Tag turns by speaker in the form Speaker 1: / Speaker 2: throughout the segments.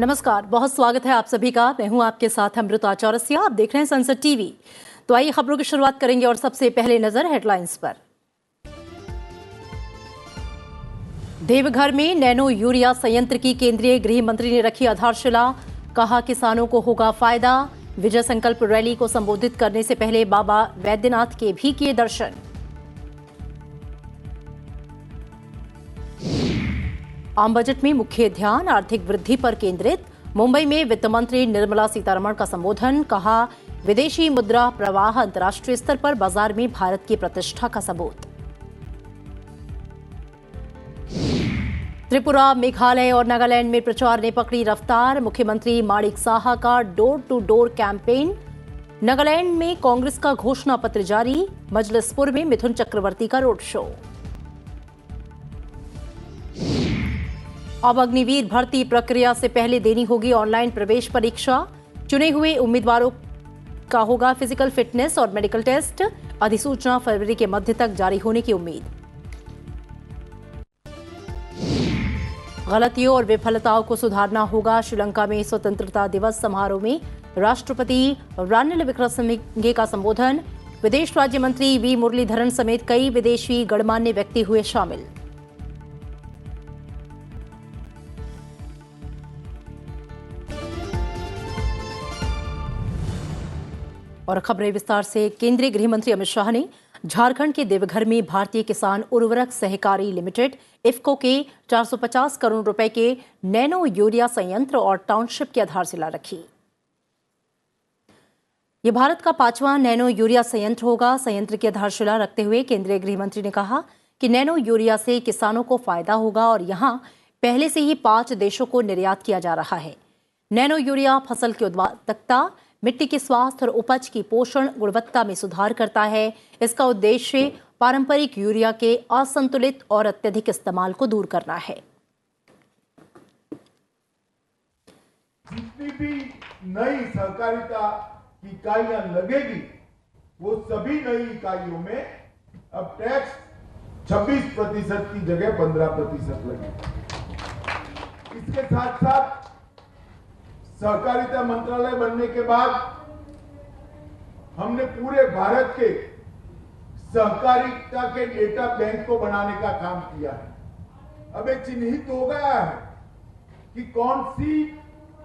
Speaker 1: नमस्कार, बहुत स्वागत है आप सभी का। मैं हूं आपके साथ अमृता चौरसिया। आप देख रहे हैं संसद टीवी। तो आइए खबरों की शुरुआत करेंगे और सबसे पहले नजर हेडलाइंस पर। देवघर में नैनो यूरिया संयंत्र की केंद्रीय गृह मंत्री ने रखी आधारशिला। कहा किसानों को होगा फायदा। विजय संकल्प रैली को संबोधित करने से पहले बाबा वैद्यनाथ के भी किए दर्शन। आम बजट में मुख्य ध्यान आर्थिक वृद्धि पर केंद्रित। मुंबई में वित्त मंत्री निर्मला सीतारमण का संबोधन। कहा विदेशी मुद्रा प्रवाह अंतर्राष्ट्रीय स्तर पर बाजार में भारत की प्रतिष्ठा का सबूत। त्रिपुरा, मेघालय और नागालैंड में प्रचार ने पकड़ी रफ्तार। मुख्यमंत्री माणिक साहा का door to door campaign. Nagaland में कांग्रेस का घोषणा पत्र जारी। मजलिसपुर में मिथुन चक्रवर्ती का रोड शो। अब अग्निवीर भर्ती प्रक्रिया से पहले देनी होगी ऑनलाइन प्रवेश परीक्षा। चुने हुए उम्मीदवारों का होगा फिजिकल फिटनेस और मेडिकल टेस्ट। अधिसूचना फरवरी के मध्य तक जारी होने की उम्मीद। गलतियों और विफलताओं को सुधारना होगा। श्रीलंका में स्वतंत्रता दिवस समारोह में राष्ट्रपति रानिल विक्रमसिंघे का संबोधन। विदेश राज्य मंत्री वी मुरलीधरन समेत कई विदेशी गणमान्य व्यक्ति हुए शामिल। और खबरें विस्तार से। केंद्रीय गृह मंत्री अमित शाह ने झारखंड के देवघर में भारतीय किसान उर्वरक सहकारी लिमिटेड इफ्को के 450 करोड़ रुपए के नैनो यूरिया संयंत्र और टाउनशिप की आधारशिला रखी। यह भारत का 5वां नैनो यूरिया संयंत्र होगा। संयंत्र की आधारशिला रखते हुए केंद्रीय गृह मंत्री ने कहा कि नैनो यूरिया से किसानों को फायदा होगा और यहां पहले से ही 5 देशों को निर्यात किया जा रहा है। नैनो यूरिया फसल की उत्पादकता, मिट्टी के स्वास्थ्य और उपज की पोषण गुणवत्ता में सुधार करता है। इसका उद्देश्य पारंपरिक यूरिया के असंतुलित और अत्यधिक इस्तेमाल को दूर करना है।
Speaker 2: जितनी भी नई सहकारिता की इकाइयां लगेगी वो सभी नई इकाइयों में अब टैक्स 26% की जगह 15% लगेगा। इसके साथ साथ सहकारिता मंत्रालय बनने के बाद हमने पूरे भारत के सहकारिता के डेटा बैंक को बनाने का काम किया है। अब एक चिन्हित हो गया है कि कौन सी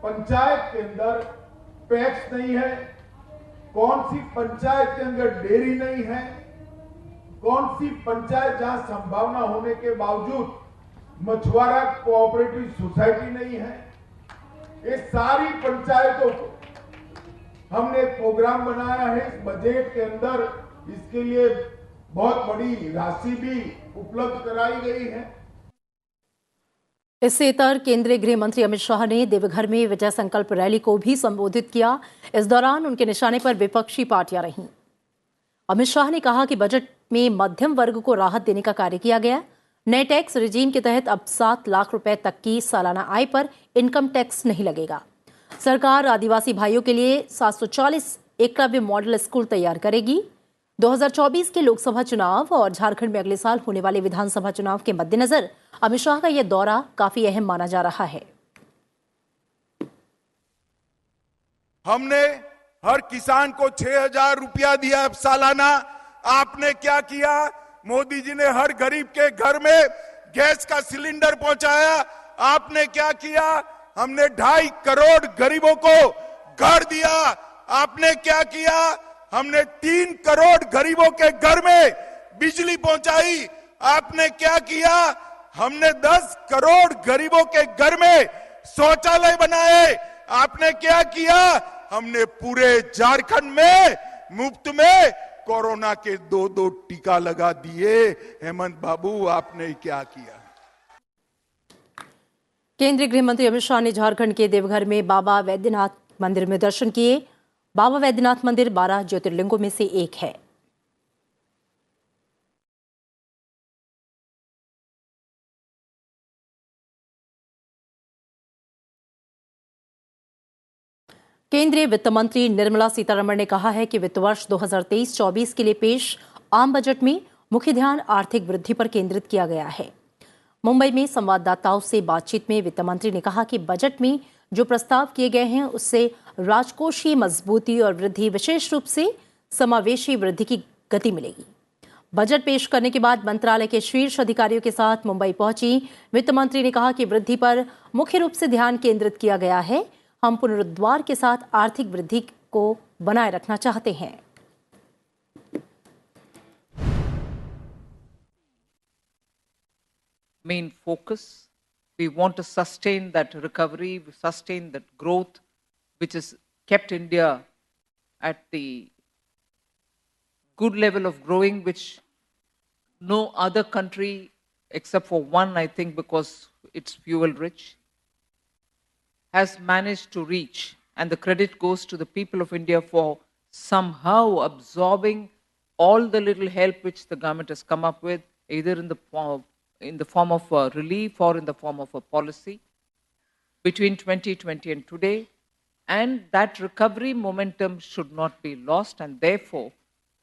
Speaker 2: पंचायत के अंदर पैक्स नहीं है, कौन सी पंचायत के अंदर डेयरी नहीं है, कौन सी पंचायत जहां संभावना होने के बावजूद मछुआरा कोऑपरेटिव सोसाइटी नहीं है। ये सारी पंचायतों को हमने एक प्रोग्राम बनाया है इस बजट के अंदर। इसके लिए बहुत बड़ी राशि भी उपलब्ध कराई गई है।
Speaker 1: इससे इतर केंद्रीय गृह मंत्री अमित शाह ने देवघर में विजय संकल्प रैली को भी संबोधित किया। इस दौरान उनके निशाने पर विपक्षी पार्टियां रहीं। अमित शाह ने कहा कि बजट में मध्यम वर्ग को राहत देने का कार्य किया गया। नए टैक्स रिजीम के तहत अब 7 लाख रुपए तक की सालाना आय पर इनकम टैक्स नहीं लगेगा। सरकार आदिवासी भाइयों के लिए 740 एकलव्य मॉडल स्कूल तैयार करेगी। 2024 के लोकसभा चुनाव और झारखंड में अगले साल होने वाले विधानसभा चुनाव के मद्देनजर अमित शाह का यह दौरा काफी अहम माना जा रहा है।
Speaker 3: हमने हर किसान को 6,000 रुपया दिया सालाना। आपने क्या किया? मोदी जी ने हर गरीब के घर में गैस का सिलेंडर पहुंचाया। आपने क्या किया? हमने 2.5 करोड़ गरीबों को घर दिया। आपने क्या किया? हमने 3 करोड़ गरीबों के घर में बिजली पहुंचाई। आपने क्या किया? हमने 10 करोड़ गरीबों के घर में शौचालय बनाए। आपने क्या किया? हमने पूरे झारखंड में मुफ्त में कोरोना के 2 टीका लगा दिए। हेमंत बाबू, आपने क्या किया?
Speaker 1: केंद्रीय गृह मंत्री अमित शाह ने झारखंड के देवघर में बाबा वैद्यनाथ मंदिर में दर्शन किए। बाबा वैद्यनाथ मंदिर 12 ज्योतिर्लिंगों में से एक है। केंद्रीय वित्त मंत्री निर्मला सीतारमण ने कहा है कि वित्त वर्ष 2023-24 के लिए पेश आम बजट में मुख्य ध्यान आर्थिक वृद्धि पर केंद्रित किया गया है। मुंबई में संवाददाताओं से बातचीत में वित्त मंत्री ने कहा कि बजट में जो प्रस्ताव किए गए हैं उससे राजकोषीय मजबूती और वृद्धि, विशेष रूप से समावेशी वृद्धि की गति मिलेगी। बजट पेश करने के बाद मंत्रालय के शीर्ष अधिकारियों के साथ मुंबई पहुंची वित्त मंत्री ने कहा कि वृद्धि पर मुख्य रूप से ध्यान केंद्रित किया गया है। हम पुनरुद्धार के साथ आर्थिक वृद्धि को बनाए रखना चाहते हैं।
Speaker 4: Main focus, we want to sustain that recovery, sustain that growth, which has kept India at the good level of growing, which no other country, except for one, I think, because it's fuel rich, has managed to reach. And the credit goes to the people of India for somehow absorbing all the little help which the government has come up with, either in the form of relief or in the form of a policy between 2020 and today. And that recovery momentum should not be lost. And therefore,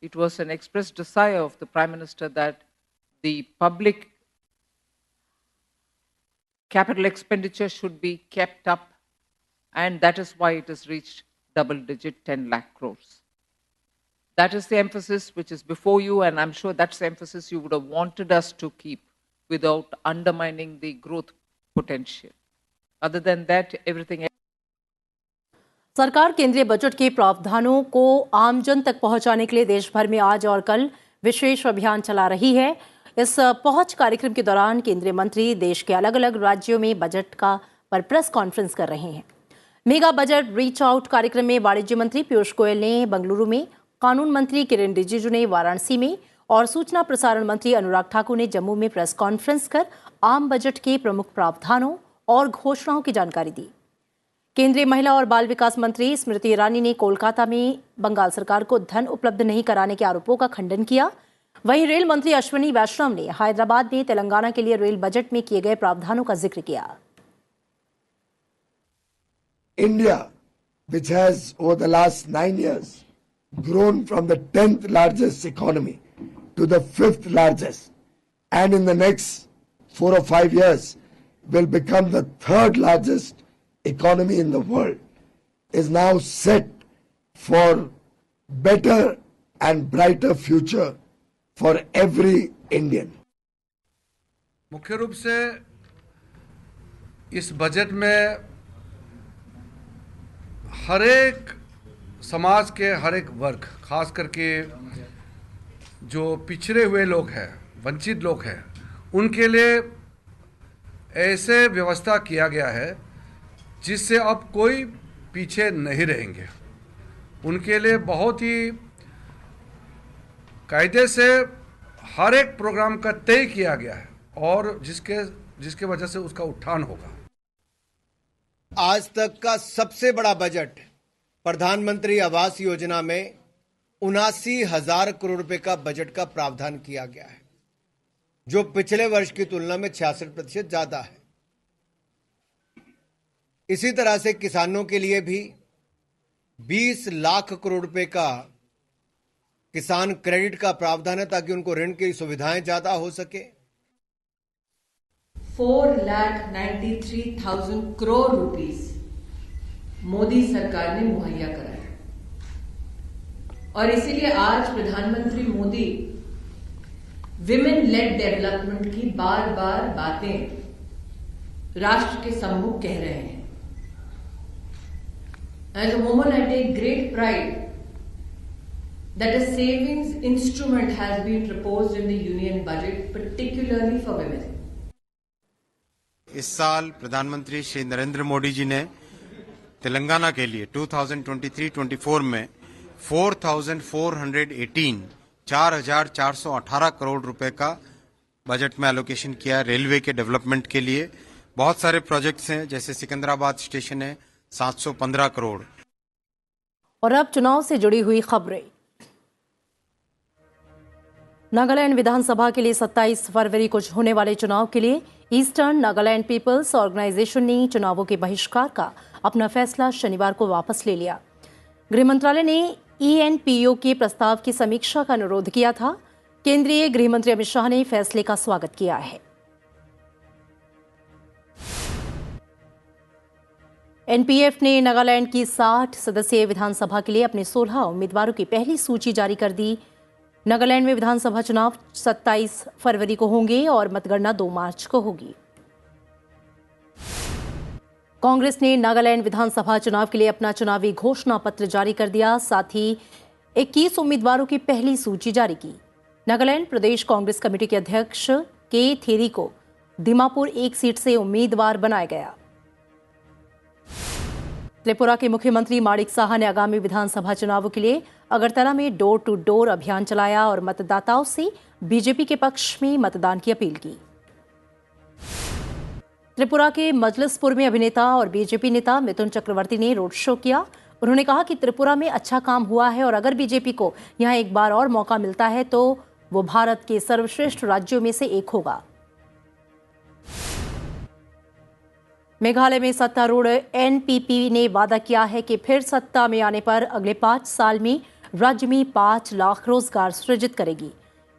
Speaker 4: it was an expressed desire of the Prime Minister that the public capital expenditure should be kept up. And that is why it has reached double digit 10 lakh crores. That is the emphasis which is before you, and I'm sure that's the emphasis you would have wanted us to keep without undermining the growth potential. Other than that, everything else.
Speaker 1: सरकार केंद्रीय budget के प्रावधानों को आमजन तक पहुंचाने के लिए देश भर में आज और कल विशेष अभियान चला रही है। इस पहुंच कार्यक्रम के दौरान केंद्रीय मंत्री देश के अलग अलग राज्यों में बजट पर प्रेस कॉन्फ्रेंस कर रहे हैं। मेगा बजट रीच आउट कार्यक्रम में वाणिज्य मंत्री पीयूष गोयल ने बंगलुरु में, कानून मंत्री किरेन रिजिजू ने वाराणसी में और सूचना प्रसारण मंत्री अनुराग ठाकुर ने जम्मू में प्रेस कॉन्फ्रेंस कर आम बजट के प्रमुख प्रावधानों और घोषणाओं की जानकारी दी। केंद्रीय महिला और बाल विकास मंत्री स्मृति ईरानी ने कोलकाता में बंगाल सरकार को धन उपलब्ध नहीं कराने के आरोपों का खंडन किया। वहीं रेल मंत्री अश्विनी वैष्णव ने हैदराबाद में तेलंगाना के लिए रेल बजट में किए गए प्रावधानों का जिक्र किया।
Speaker 5: India, which has over the last 9 years grown from the 10th largest economy to the 5th largest, and in the next 4 or 5 years will become the 3rd largest economy in the world, is now set for better and brighter future for every Indian.
Speaker 6: मुख्य रूप से इस budget में हर एक समाज के हर एक वर्ग, खास करके जो पिछड़े हुए लोग हैं, वंचित लोग हैं, उनके लिए ऐसे व्यवस्था किया गया है जिससे अब कोई पीछे नहीं रहेंगे। उनके लिए बहुत ही कायदे से हर एक प्रोग्राम का तय किया गया है और जिसके वजह से उसका उत्थान होगा।
Speaker 7: आज तक का सबसे बड़ा बजट प्रधानमंत्री आवास योजना में 79,000 करोड़ रुपए का बजट का प्रावधान किया गया है, जो पिछले वर्ष की तुलना में 66% ज्यादा है। इसी तरह से किसानों के लिए भी 20 लाख करोड़ रुपए का किसान क्रेडिट का प्रावधान है, ताकि उनको ऋण की सुविधाएं ज्यादा हो सके।
Speaker 8: 4,93,000 करोड़ रुपीस मोदी सरकार ने मुहैया कराया और इसीलिए आज प्रधानमंत्री मोदी विमेन लेड डेवलपमेंट की बार बार बातें राष्ट्र के सम्मुख कह रहे हैं। As a woman, I take great pride that a savings instrument has been proposed in the union budget, particularly for women.
Speaker 9: इस साल प्रधानमंत्री श्री नरेंद्र मोदी जी ने तेलंगाना के लिए 2023-24 में 4,418 करोड़ रुपए का बजट में एलोकेशन किया है। रेलवे के डेवलपमेंट के लिए बहुत सारे प्रोजेक्ट्स हैं, जैसे सिकंदराबाद स्टेशन है, 715 करोड़।
Speaker 1: और अब चुनाव से जुड़ी हुई खबरें। नागालैंड विधानसभा के लिए 27 फरवरी को होने वाले चुनाव के लिए ईस्टर्न नागालैंड पीपल्स ऑर्गेनाइजेशन ने चुनावों के बहिष्कार का अपना फैसला शनिवार को वापस ले लिया। गृह मंत्रालय ने ENPO के प्रस्ताव की समीक्षा का अनुरोध किया था। केंद्रीय गृह मंत्री अमित शाह ने फैसले का स्वागत किया है। एनपीएफ ने नागालैंड की 60 सदस्यीय विधानसभा के लिए अपने 16 उम्मीदवारों की पहली सूची जारी कर दी। नागालैंड में विधानसभा चुनाव 27 फरवरी को होंगे और मतगणना 2 मार्च को होगी। कांग्रेस ने नागालैंड विधानसभा चुनाव के लिए अपना चुनावी घोषणा पत्र जारी कर दिया। साथ ही 21 उम्मीदवारों की पहली सूची जारी की। नागालैंड प्रदेश कांग्रेस कमेटी के अध्यक्ष के थेरी को दीमापुर 1 सीट से उम्मीदवार बनाया गया। त्रिपुरा के मुख्यमंत्री माणिक साहा ने आगामी विधानसभा चुनावों के लिए अगरतला में डोर टू डोर अभियान चलाया और मतदाताओं से बीजेपी के पक्ष में मतदान की अपील की। त्रिपुरा के मजलिसपुर में अभिनेता और बीजेपी नेता मिथुन चक्रवर्ती ने रोड शो किया। उन्होंने कहा कि त्रिपुरा में अच्छा काम हुआ है और अगर बीजेपी को यहां एक बार और मौका मिलता है तो वो भारत के सर्वश्रेष्ठ राज्यों में से एक होगा। मेघालय में सत्तारूढ़ एनपीपी ने वादा किया है कि फिर सत्ता में आने पर अगले 5 साल में राज्य में 5 लाख रोजगार सृजित करेगी।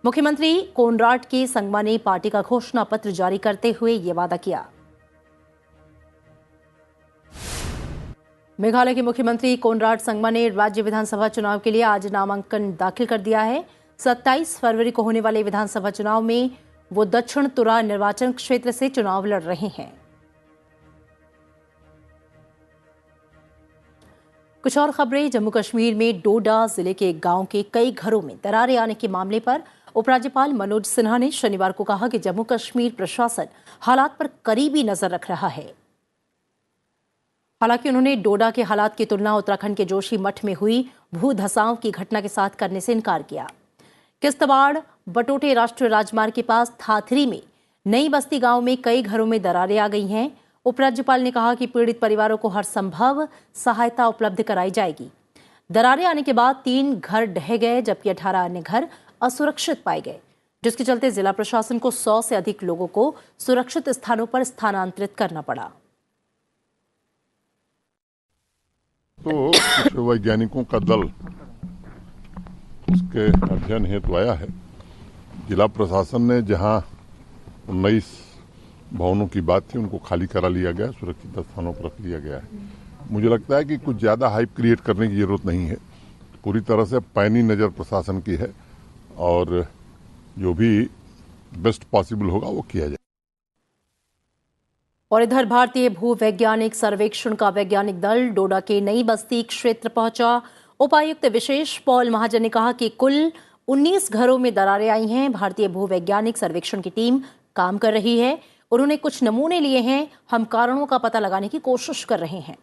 Speaker 1: मुख्यमंत्री कोनराड के संगमा ने पार्टी का घोषणा पत्र जारी करते हुए ये वादा किया। मेघालय के मुख्यमंत्री कोनराड संगमा ने राज्य विधानसभा चुनाव के लिए आज नामांकन दाखिल कर दिया है। 27 फरवरी को होने वाले विधानसभा चुनाव में वो दक्षिण तुरा निर्वाचन क्षेत्र से चुनाव लड़ रहे हैं। कुछ और खबरें। जम्मू कश्मीर में डोडा जिले के एक गांव के कई घरों में दरारें आने के मामले पर उपराज्यपाल मनोज सिन्हा ने शनिवार को कहा कि जम्मू कश्मीर प्रशासन हालात पर करीबी नजर रख रहा है। हालांकि उन्होंने डोडा के हालात की तुलना उत्तराखंड के जोशी मठ में हुई भू धसाव की घटना के साथ करने से इनकार किया। किश्तवाड़ बटोटे राष्ट्रीय राजमार्ग के पास थाथरी में नई बस्ती गांव में कई घरों में दरारें आ गई हैं। उपराज्यपाल ने कहा कि पीड़ित परिवारों को हर संभव सहायता उपलब्ध कराई जाएगी। दरारें आने के बाद 3 घर ढह गए जबकि 18 अन्य घर असुरक्षित पाए गए, जिसके चलते जिला प्रशासन को 100 से अधिक लोगों को सुरक्षित स्थानों पर स्थानांतरित करना पड़ा।
Speaker 10: तो कुछ वैज्ञानिकों का दल उसके अध्ययन हेतु आया है। जिला प्रशासन ने जहां 19 भवनों की बात थी उनको खाली करा लिया गया, सुरक्षित स्थानों पर रख लिया गया है। मुझे लगता है कि कुछ ज्यादा हाइप क्रिएट करने की जरूरत नहीं है। पूरी तरह से पैनी नजर प्रशासन की है और जो भी बेस्ट पॉसिबल होगा वो किया जाए।
Speaker 1: और इधर भारतीय भूवैज्ञानिक सर्वेक्षण का वैज्ञानिक दल डोडा के नई बस्ती क्षेत्र पहुंचा। उपायुक्त विशेष पॉल महाजन ने कहा कि कुल 19 घरों में दरारें आई हैं। भारतीय भूवैज्ञानिक सर्वेक्षण की टीम काम कर रही है। उन्होंने कुछ नमूने लिए हैं। हम कारणों का पता लगाने की कोशिश कर रहे हैं।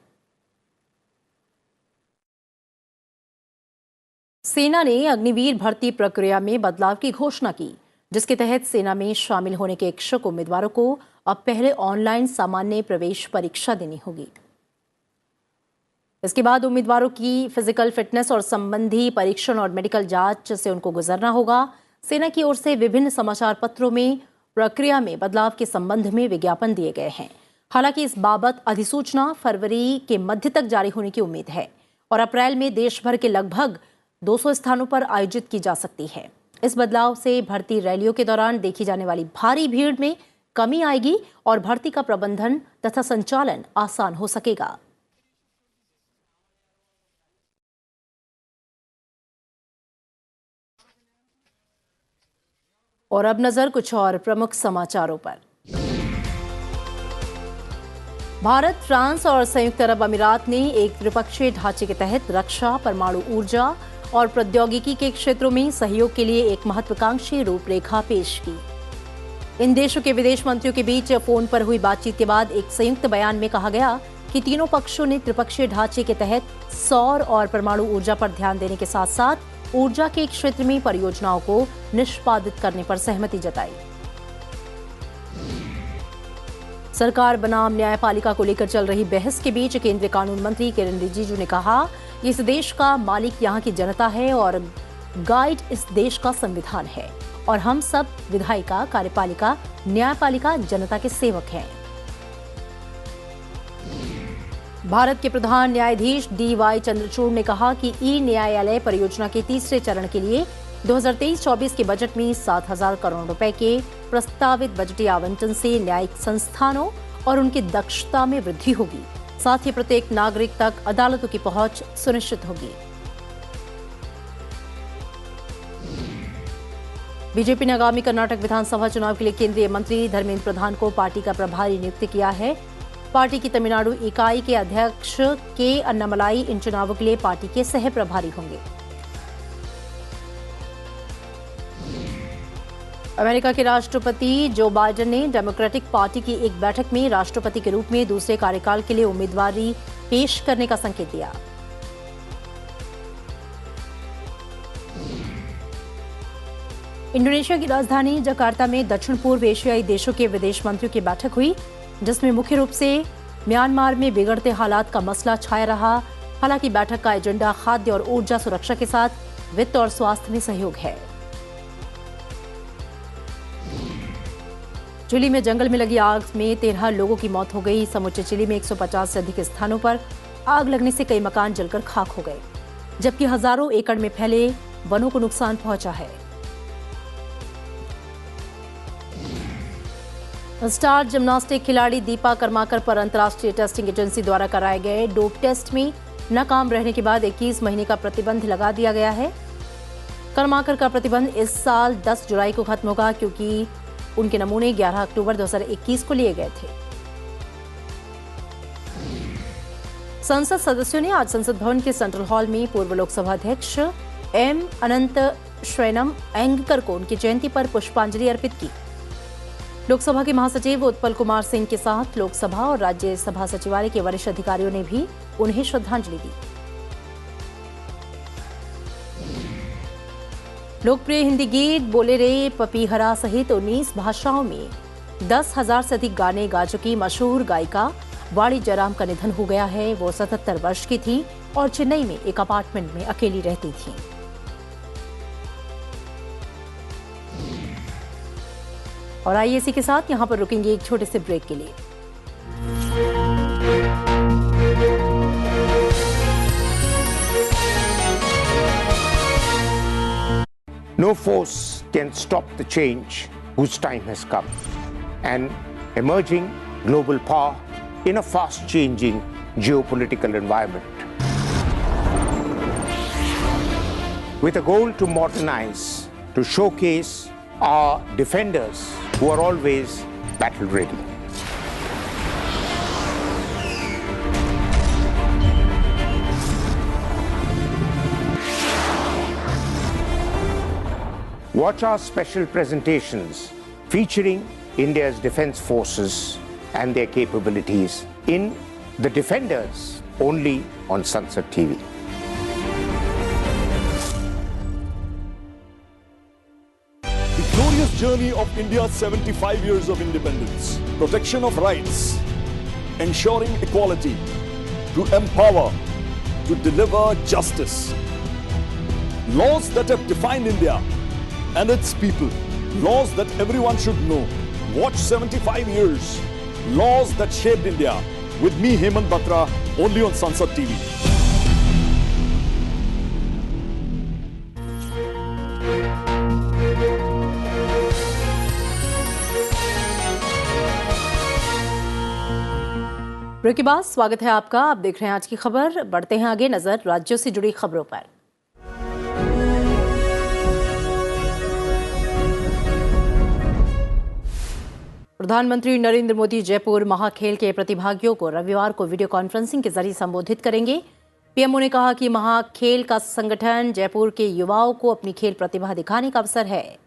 Speaker 1: सेना ने अग्निवीर भर्ती प्रक्रिया में बदलाव की घोषणा की, जिसके तहत सेना में शामिल होने के इच्छुक उम्मीदवारों को अब पहले ऑनलाइन सामान्य प्रवेश परीक्षा देनी होगी। इसके बाद उम्मीदवारों की फिजिकल फिटनेस और संबंधी परीक्षण और मेडिकल जांच से उनको गुजरना होगा। सेना की ओर से विभिन्न समाचार पत्रों में प्रक्रिया में बदलाव के संबंध में विज्ञापन दिए गए हैं। हालांकि इस बाबत अधिसूचना फरवरी के मध्य तक जारी होने की उम्मीद है और अप्रैल में देश भर के लगभग 200 स्थानों पर आयोजित की जा सकती है। इस बदलाव से भर्ती रैलियों के दौरान देखी जाने वाली भारी भीड़ में कमी आएगी और भर्ती का प्रबंधन तथा संचालन आसान हो सकेगा। और अब नजर कुछ और प्रमुख समाचारों पर। भारत, फ्रांस और संयुक्त अरब अमीरात ने एक त्रिपक्षीय ढांचे के तहत रक्षा, परमाणु ऊर्जा और प्रौद्योगिकी के क्षेत्रों में सहयोग के लिए एक महत्वाकांक्षी रूपरेखा पेश की। इन देशों के विदेश मंत्रियों के बीच फोन पर हुई बातचीत के बाद एक संयुक्त बयान में कहा गया कि तीनों पक्षों ने त्रिपक्षीय ढांचे के तहत सौर और परमाणु ऊर्जा पर ध्यान देने के साथ साथ ऊर्जा के क्षेत्र में परियोजनाओं को निष्पादित करने पर सहमति जताई। सरकार बनाम न्यायपालिका को लेकर चल रही बहस के बीच केंद्रीय कानून मंत्री किरेन रिजिजू ने कहा, इस देश का मालिक यहाँ की जनता है और गाइड इस देश का संविधान है और हम सब विधायिका, कार्यपालिका, न्यायपालिका जनता के सेवक हैं। भारत के प्रधान न्यायाधीश DY चंद्रचूड़ ने कहा कि ई न्यायालय परियोजना के तीसरे चरण के लिए 2023-24 के बजट में 7,000 करोड़ रुपए के प्रस्तावित बजटीय आवंटन से न्यायिक संस्थानों और उनकी दक्षता में वृद्धि होगी। साथ ही प्रत्येक नागरिक तक अदालतों की पहुंच सुनिश्चित होगी। बीजेपी ने आगामी कर्नाटक विधानसभा चुनाव के लिए केंद्रीय मंत्री धर्मेंद्र प्रधान को पार्टी का प्रभारी नियुक्त किया है। पार्टी की तमिलनाडु इकाई के अध्यक्ष के अन्नामलाई इन चुनावों के लिए पार्टी के सह प्रभारी होंगे। अमेरिका के राष्ट्रपति जो बाइडेन ने डेमोक्रेटिक पार्टी की एक बैठक में राष्ट्रपति के रूप में दूसरे कार्यकाल के लिए उम्मीदवारी पेश करने का संकेत दिया। इंडोनेशिया की राजधानी जकार्ता में दक्षिण पूर्व एशियाई देशों के विदेश मंत्रियों की बैठक हुई, जिसमें मुख्य रूप से म्यांमार में बिगड़ते हालात का मसला छाया रहा। हालांकि बैठक का एजेंडा खाद्य और ऊर्जा सुरक्षा के साथ वित्त और स्वास्थ्य में सहयोग है। चिली में जंगल में लगी आग में 13 लोगों की मौत हो गई। समूचे चिली में 150 से अधिक स्थानों पर आग लगने से कई मकान जलकर खाक हो गए, जबकि हजारों एकड़ में फैले वनों को नुकसान पहुंचा है। स्टार जिम्नास्टिक खिलाड़ी दीपा कर्माकर पर अंतर्राष्ट्रीय टेस्टिंग एजेंसी द्वारा कराए गए डोप टेस्ट में नाकाम रहने के बाद 21 महीने का प्रतिबंध लगा दिया गया है। कर्माकर का प्रतिबंध इस साल 10 जुलाई को खत्म होगा, क्योंकि उनके नमूने 11 अक्टूबर 2021 को लिए गए थे। संसद सदस्यों ने आज संसद भवन के सेंट्रल हॉल में पूर्व लोकसभा अध्यक्ष एम अनंत शयनम एंगकर को उनकी जयंती पर पुष्पांजलि अर्पित की। लोकसभा के महासचिव उत्पल कुमार सिंह के साथ लोकसभा और राज्यसभा सचिवालय के वरिष्ठ अधिकारियों ने भी उन्हें श्रद्धांजलि दी। लोकप्रिय हिंदी गीत बोले रे पपीहरा सहित 19 भाषाओं में 10,000 से अधिक गाने गा चुकी मशहूर गायिका वाणी जयराम का निधन हो गया है। वो 77 वर्ष की थी और चेन्नई में एक अपार्टमेंट में अकेली रहती थी। और आइए इसी के साथ यहां पर रुकेंगे एक छोटे से ब्रेक के लिए।
Speaker 11: No force can stop the change whose time has come. An emerging global power in a fast-changing geopolitical environment. With a goal to modernize, to showcase our defenders who are always battle ready. Watch our special presentations featuring India's defense forces and their capabilities in The Defenders, only on Sansad TV.
Speaker 12: The glorious journey of India's 75 years of independence, protection of rights, ensuring equality, to empower, to deliver justice. Laws that have defined India and its people. Laws that everyone should know. Watch 75 years. Laws that shaped India. With me, Hemant Batra, only on Sansad TV.
Speaker 1: Break के बाद स्वागत है आपका। आप देख रहे हैं आज की खबर। बढ़ते हैं आगे, नजर राज्यों से जुड़ी खबरों पर। प्रधानमंत्री नरेंद्र मोदी जयपुर महाखेल के प्रतिभागियों को रविवार को वीडियो कॉन्फ्रेंसिंग के जरिए संबोधित करेंगे। पीएमओ ने कहा कि महाखेल का संगठन जयपुर के युवाओं को अपनी खेल प्रतिभा दिखाने का अवसर है।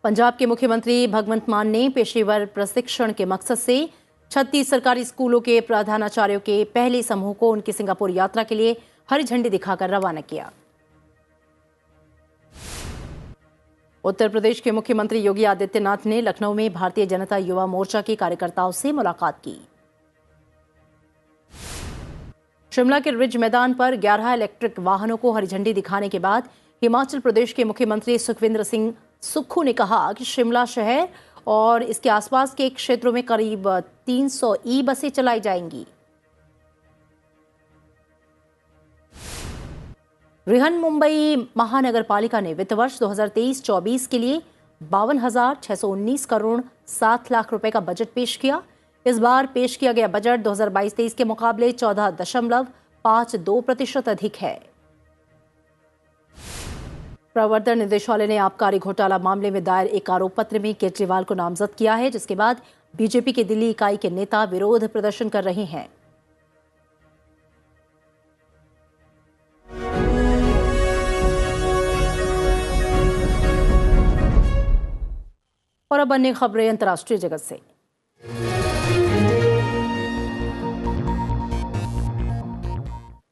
Speaker 1: पंजाब के मुख्यमंत्री भगवंत मान ने पेशेवर प्रशिक्षण के मकसद से 36 सरकारी स्कूलों के प्रधानाचार्यों के पहले समूह को उनकी सिंगापुर यात्रा के लिए हरी झंडी दिखाकर रवाना किया। उत्तर प्रदेश के मुख्यमंत्री योगी आदित्यनाथ ने लखनऊ में भारतीय जनता युवा मोर्चा के कार्यकर्ताओं से मुलाकात की। शिमला के रिज मैदान पर 11 इलेक्ट्रिक वाहनों को हरी झंडी दिखाने के बाद हिमाचल प्रदेश के मुख्यमंत्री सुखविंदर सिंह सुक्खू ने कहा कि शिमला शहर और इसके आसपास के क्षेत्रों में करीब 300 ई बसें चलाई जाएंगी। बृहन मुंबई महानगर पालिका ने वित्त वर्ष 2023-24 के लिए 52,619 करोड़ 7 लाख रुपए का बजट पेश किया। इस बार पेश किया गया बजट 2022-23 के मुकाबले 14.52% अधिक है। प्रवर्तन निदेशालय ने आबकारी घोटाला मामले में दायर एक आरोप पत्र में केजरीवाल को नामजद किया है, जिसके बाद बीजेपी की दिल्ली इकाई के नेता विरोध प्रदर्शन कर रहे हैं। और अब अन्य खबरें अंतर्राष्ट्रीय जगत से।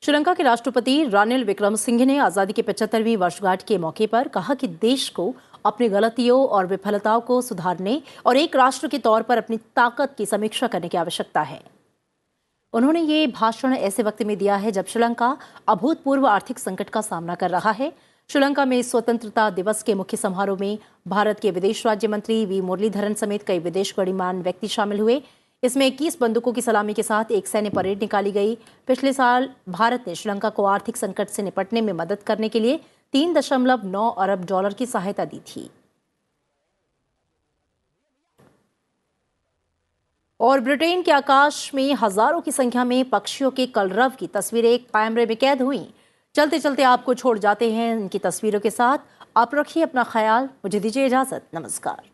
Speaker 1: श्रीलंका के राष्ट्रपति रानिल विक्रमसिंघे ने आजादी की 75वीं वर्षगांठ के मौके पर कहा कि देश को अपनी गलतियों और विफलताओं को सुधारने और एक राष्ट्र के तौर पर अपनी ताकत की समीक्षा करने की आवश्यकता है। उन्होंने ये भाषण ऐसे वक्त में दिया है जब श्रीलंका अभूतपूर्व आर्थिक संकट का सामना कर रहा है। श्रीलंका में स्वतंत्रता दिवस के मुख्य समारोह में भारत के विदेश राज्य मंत्री वी मुरलीधरन समेत कई विदेश गणमान्य व्यक्ति शामिल हुए। इसमें 21 बंदूकों की सलामी के साथ एक सैन्य परेड निकाली गई। पिछले साल भारत ने श्रीलंका को आर्थिक संकट से निपटने में मदद करने के लिए $3.9 अरब की सहायता दी थी। और ब्रिटेन के आकाश में हजारों की संख्या में पक्षियों के कलरव की तस्वीरें कैमरे में कैद हुई। चलते चलते आपको छोड़ जाते हैं इनकी तस्वीरों के साथ। आप रखिए अपना ख्याल। मुझे दीजिए इजाजत। नमस्कार।